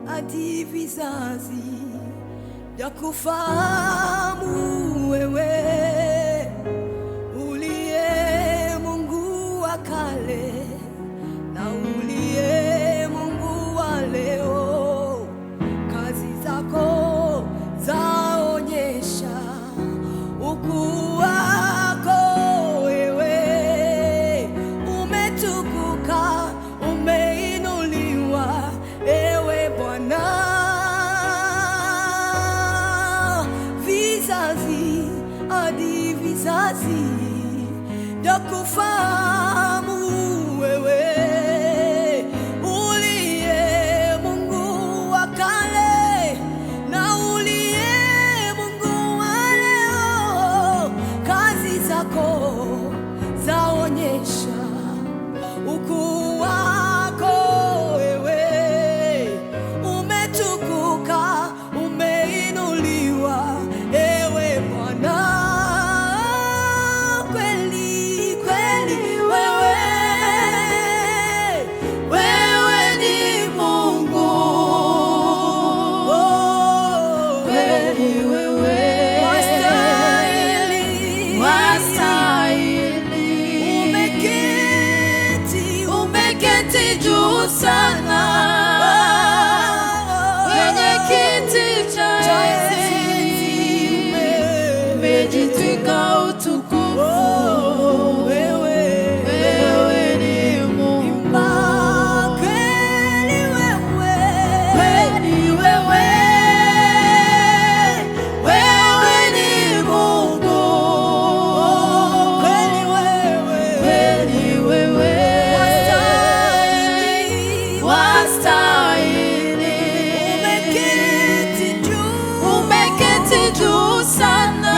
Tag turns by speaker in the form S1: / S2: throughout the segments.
S1: hadi vizazi vya kufahamu wewe uliye Mungu wa kale na uliye Mungu wa leo. Kazi zako zaonyesha ukuu wako wewe, umetukuka, umeinuliwa ewe Bwana. Vizazi hadi vizazi vyakufahamu wewe uliye Mungu wa kale na uliye Mungu wa leo. Kazi zako zaonyesha ukuu wako wewe, umetukuka, umeinuliwa ewe Bwana. Kweli kweli wewe, wewe ni Mungu. Oh, kweli wewe wastahili, wastahili. Umeketi juu sana kwenye kiti cha enzi, umejitwika utukufu. Wewe ni Mungu. Kweli wewe, kweli wewe, wewe ni Mungu. Kweli wewe, kweli wewe wastahili. Umeketi juu sana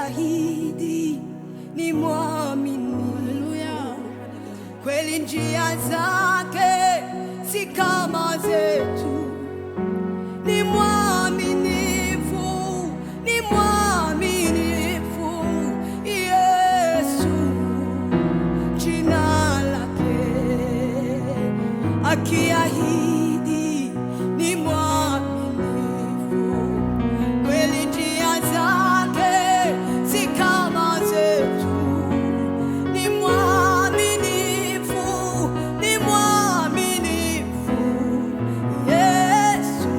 S1: akiahidi ni mwaminifu. Kweli njia zake si kama zetu, ni mwaminifu, ni mwaminifu. Yesu jina lake, akiahidi ni mwaminifu. Kweli njia zake si kama zetu, ni mwaminifu, ni mwaminifu. Yesu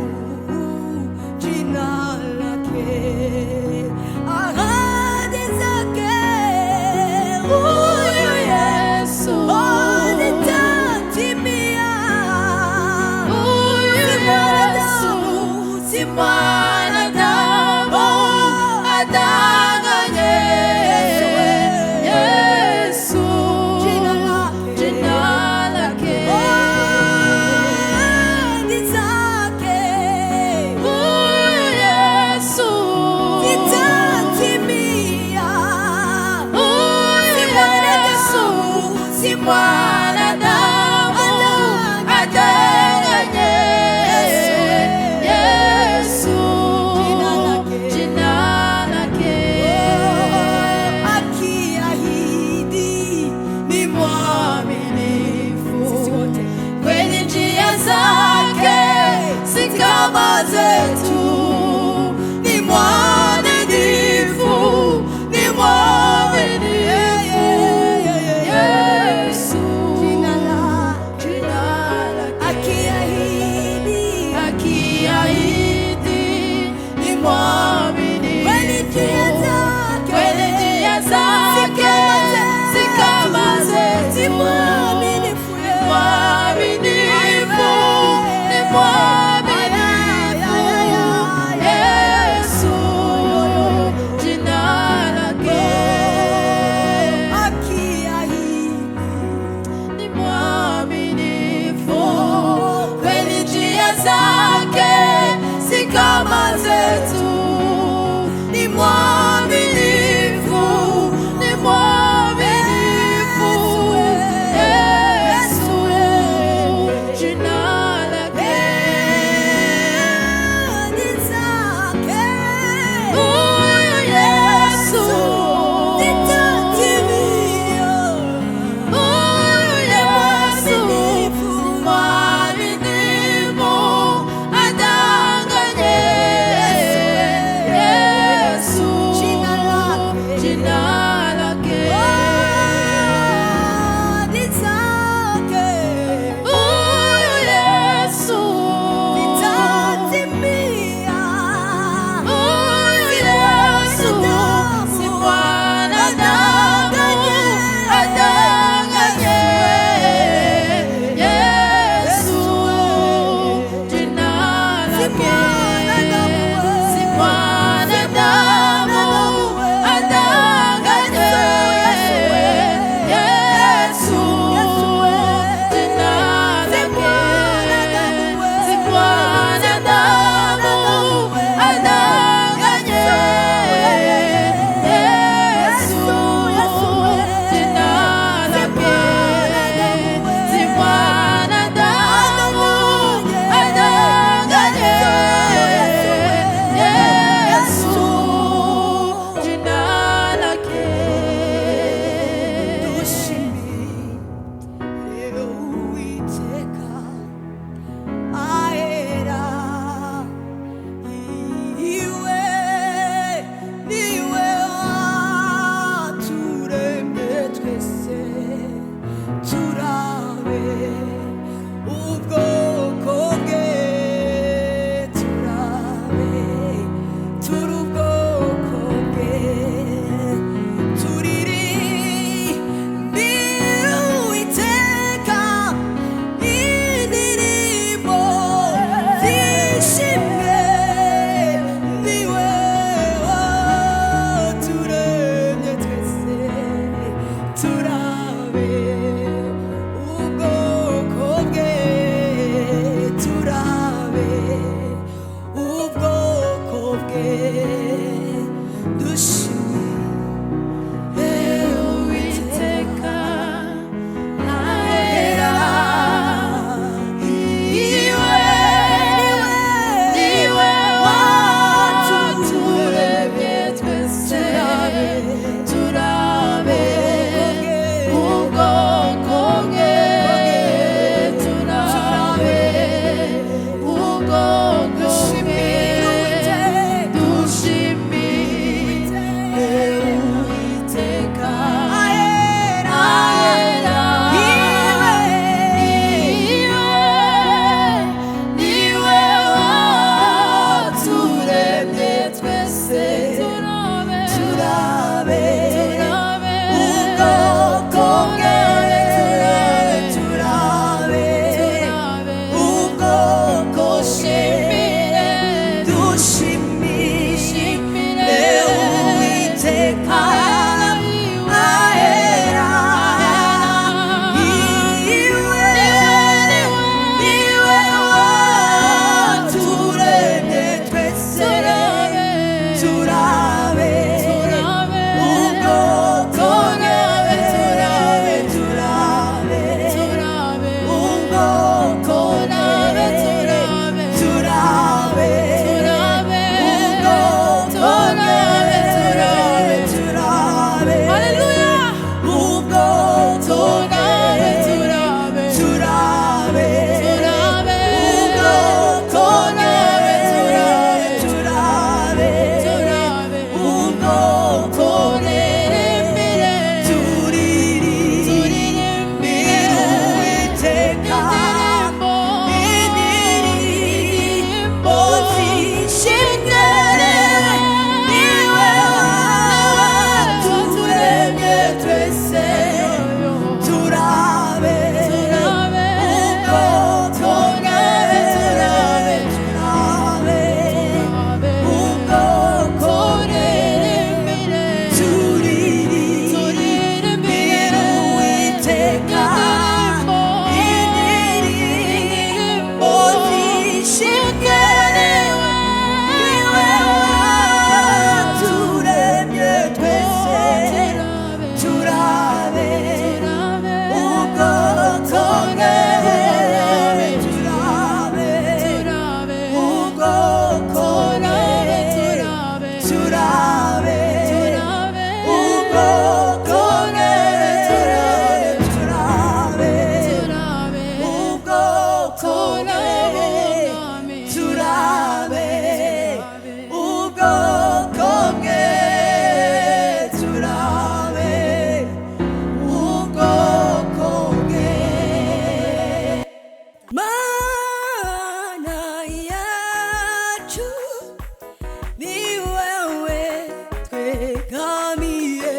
S1: twegamiye,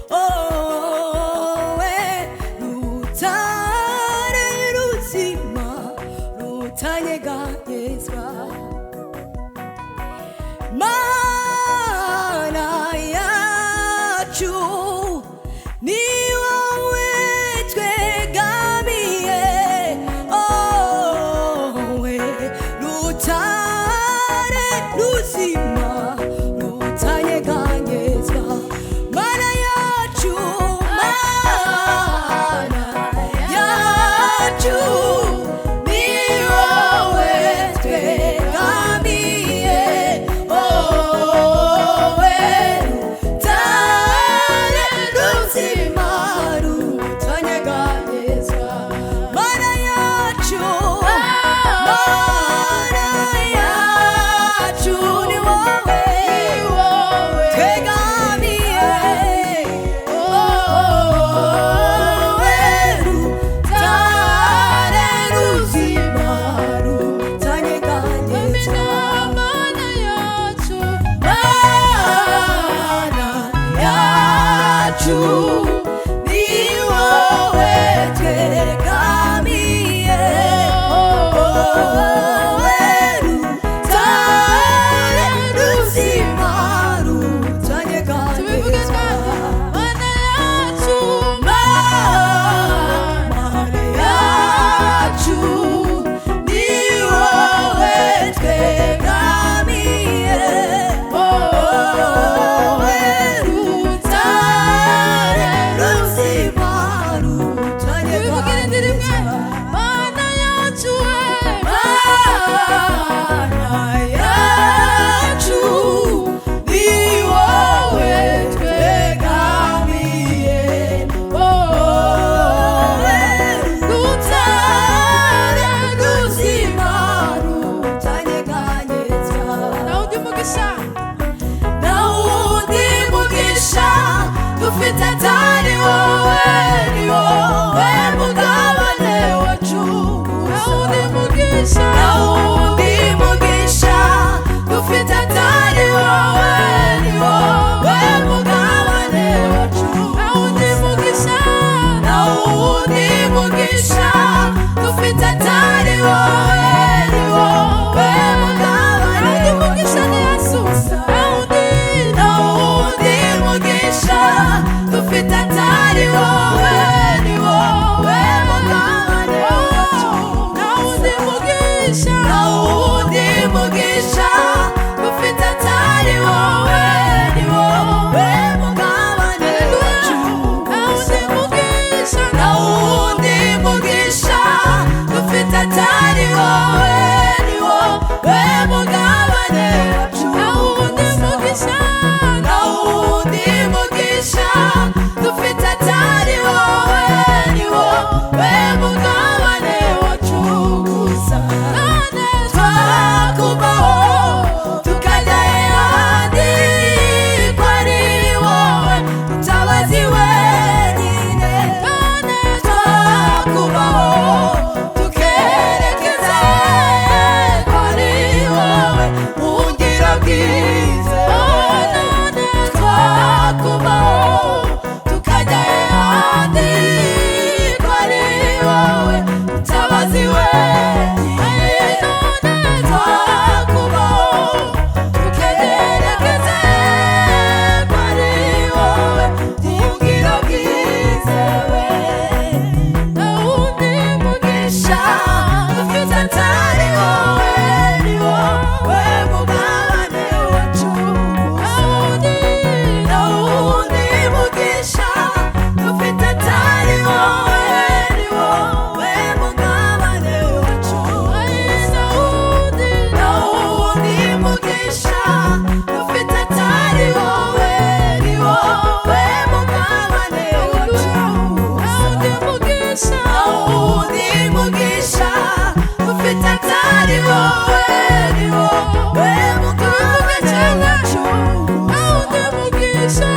S1: wowe rutare ruzima rutanyeganyezwa. Mana yacu ni wowe twegamiye, wowe rutare ruzima rutanyeganyezwa. Mana yacu, Mana yacu ni wowe twegamiye, wowe rutare ruzima rutanyeganyezwa. Mana yacu, Mana yacu ni wowe twegamiye, wowe rutare ruzima rutanyeganyezwa. Mana yacu, Mana yacu ni wowe twegamiye, wowe rutare ruzima rutanyeganyezwa. Mana yacu, Mana yacu ni wowe twegamiye, wowe rutare ruzima rutanyeganyezwa. Mana yacu, Mana yacu ni wowe twegamiye, wowe rutare ruzima rutanyeganyezwa. Nawundi mugisha dufite atari wowe, ni wowe mugabane wacu. Nawundi mugisha dufite atari wowe, ni wowe mugabane wacu. Nawundi mugisha dufite atari wowe, ni wowe mugabane wacu. Nawundi mugisha dufite atari wowe, ni wowe mugabane wacu. Nawundi mugisha dufite atari wowe, ni wowe mugabane wacu. Nawundi mugisha dufite atari wowe, ni wowe mugabane wacu. Nawundi mugisha dufite atari wowe, ni wowe mugabane wacu gusa. Twakubaho tukajya ahandi, ko ari wowe mutabazi wenyine. Twakubaho tukerekeza, ko ari wowe buhungiro bwiza. Twakubaho tukajya ahandi, ko ari wowe mutabazi wenyine. Twakubaho tukerekeza, ko ari wowe buhungiro bwiza. Nawundi mugisha dufite atari wowe, ni wowe mugabane wacu. Nawundi mugisha dufite atari wowe, ni wowe mugabane wacu. Nawundi mugisha dufite atari wowe, ni wowe mugabane wacu. Nawundi mugisha dufite atari wowe, ni wowe mugabane wacu. Nawundi mugisha